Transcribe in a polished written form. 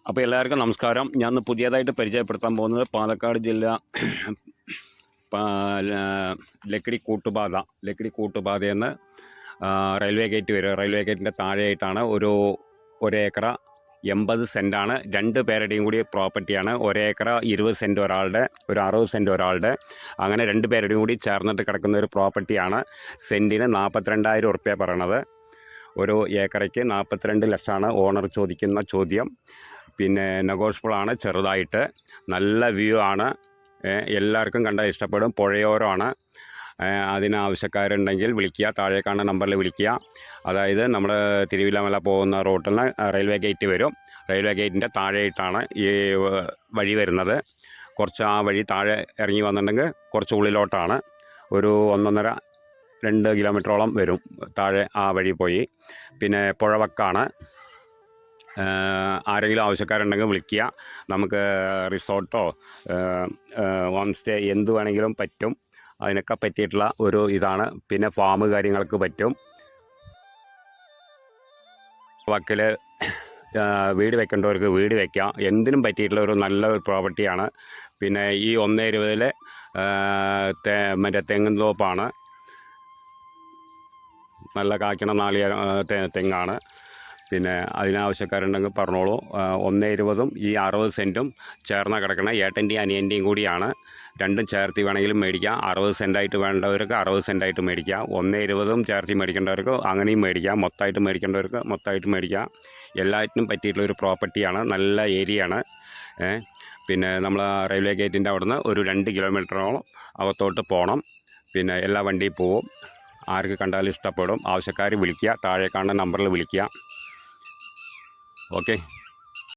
അപ്പോൾ എല്ലാവർക്കും നമസ്കാരം. ഞാൻ ഇന്ന് പുതിയതായിട്ട് പരിചയപ്പെടുത്താൻ പോകുന്നത് പാലക്കാട് ജില്ല ലക്കിടി കൂട്ടുപാതയിൽ നിന്ന് റെയിൽവേ ഗേറ്റ് വരും. റെയിൽവേ ഗേറ്റിൻ്റെ താഴെയായിട്ടാണ് ഒരു ഏക്കറ 80 സെൻറ്റാണ്. 2 പേരുടെയും കൂടി പ്രോപ്പർട്ടിയാണ്. ഏക്കറ 20 സെൻറ്റ് ഒരാളുടെ, ഒരു 60 സെൻറ്റ് ഒരാളുടെ, അങ്ങനെ 2 പേരുടെയും കൂടി ചേർന്നിട്ട് കിടക്കുന്ന ഒരു പ്രോപ്പർട്ടിയാണ്. സെൻറ്റിന് 42,000 ഉറുപ്പ്യ പറയണത്. ഒരു ഏക്കറയ്ക്ക് 42 ലക്ഷമാണ് ഓണർ ചോദിക്കുന്ന ചോദ്യം. പിന്നെ നെഗോഷ്യബിളാണ് ചെറുതായിട്ട്. നല്ല വ്യൂ ആണ്, എല്ലാവർക്കും കണ്ടാൽ ഇഷ്ടപ്പെടും. പുഴയോരമാണ്. അതിനാവശ്യക്കാരുണ്ടെങ്കിൽ വിളിക്കുക, താഴെ കാണുന്ന നമ്പറിൽ വിളിക്കുക. അതായത് നമ്മൾ തിരുവില്ലാമല പോകുന്ന റൂട്ടിൽ നിന്ന് റെയിൽവേ ഗേറ്റ് വരും. റെയിൽവേ ഗേറ്റിൻ്റെ താഴെയായിട്ടാണ് ഈ വഴി വരുന്നത്. കുറച്ച് ആ വഴി താഴെ ഇറങ്ങി വന്നിട്ടുണ്ടെങ്കിൽ കുറച്ച് ഉള്ളിലോട്ടാണ്. ഒരു 1.5-2 കിലോമീറ്ററോളം വരും താഴെ ആ വഴി പോയി. പിന്നെ പുഴവക്കാണ്. ആരെങ്കിലും ആവശ്യക്കാരുണ്ടെങ്കിൽ വിളിക്കുക. നമുക്ക് റിസോർട്ടോ ഹോം സ്റ്റേ എന്ത് വേണമെങ്കിലും പറ്റും. അതിനൊക്കെ പറ്റിയിട്ടുള്ള ഒരു ഇതാണ്. പിന്നെ ഫാം കാര്യങ്ങൾക്ക് പറ്റും. വക്കിൽ വീട് വെക്കേണ്ടവർക്ക് വീട് വയ്ക്കാം. എന്തിനും പറ്റിയിട്ടുള്ള ഒരു നല്ല പ്രോപ്പർട്ടിയാണ്. പിന്നെ ഈ 1.20 മറ്റേ തെങ്ങിൻ തോപ്പാണ്. നല്ല കായ്ക്കണ തെങ്ങാണ്. പിന്നെ അതിനാവശ്യക്കാരുണ്ടെങ്കിൽ പറഞ്ഞോളൂ. 1.20 ഈ 60 സെൻറ്റും ചേർന്ന് കിടക്കണ ഏട്ടൻ്റെയും അനിയൻ്റെയും കൂടിയാണ്. രണ്ടും ചേർത്തി വേണമെങ്കിലും മേടിക്കാം. 60 സെൻറ്റായിട്ട് വേണ്ടവർക്ക് 60 സെൻറ്റായിട്ട് മേടിക്കാം. 1.20 ചേർത്തി മേടിക്കേണ്ടവർക്ക് അങ്ങനെയും മേടിക്കാം. മൊത്തമായിട്ട് മേടിക്കേണ്ടവർക്ക് മൊത്തമായിട്ട് മേടിക്കാം. എല്ലാറ്റിനും പറ്റിയിട്ടുള്ളൊരു പ്രോപ്പർട്ടിയാണ്. നല്ല ഏരിയയാണ്. പിന്നെ നമ്മൾ റെയിൽവേ ഗേറ്റിൻ്റെ അവിടുന്ന് ഒരു 2 കിലോമീറ്ററോളം അകത്തോട്ട് പോകണം. പിന്നെ എല്ലാ വണ്ടിയും പോവും. ആർക്ക് കണ്ടാലും ഇഷ്ടപ്പെടും. ആവശ്യക്കാർ വിളിക്കുക, താഴെ കാണുന്ന നമ്പറിൽ വിളിക്കുക. ഓക്കെ.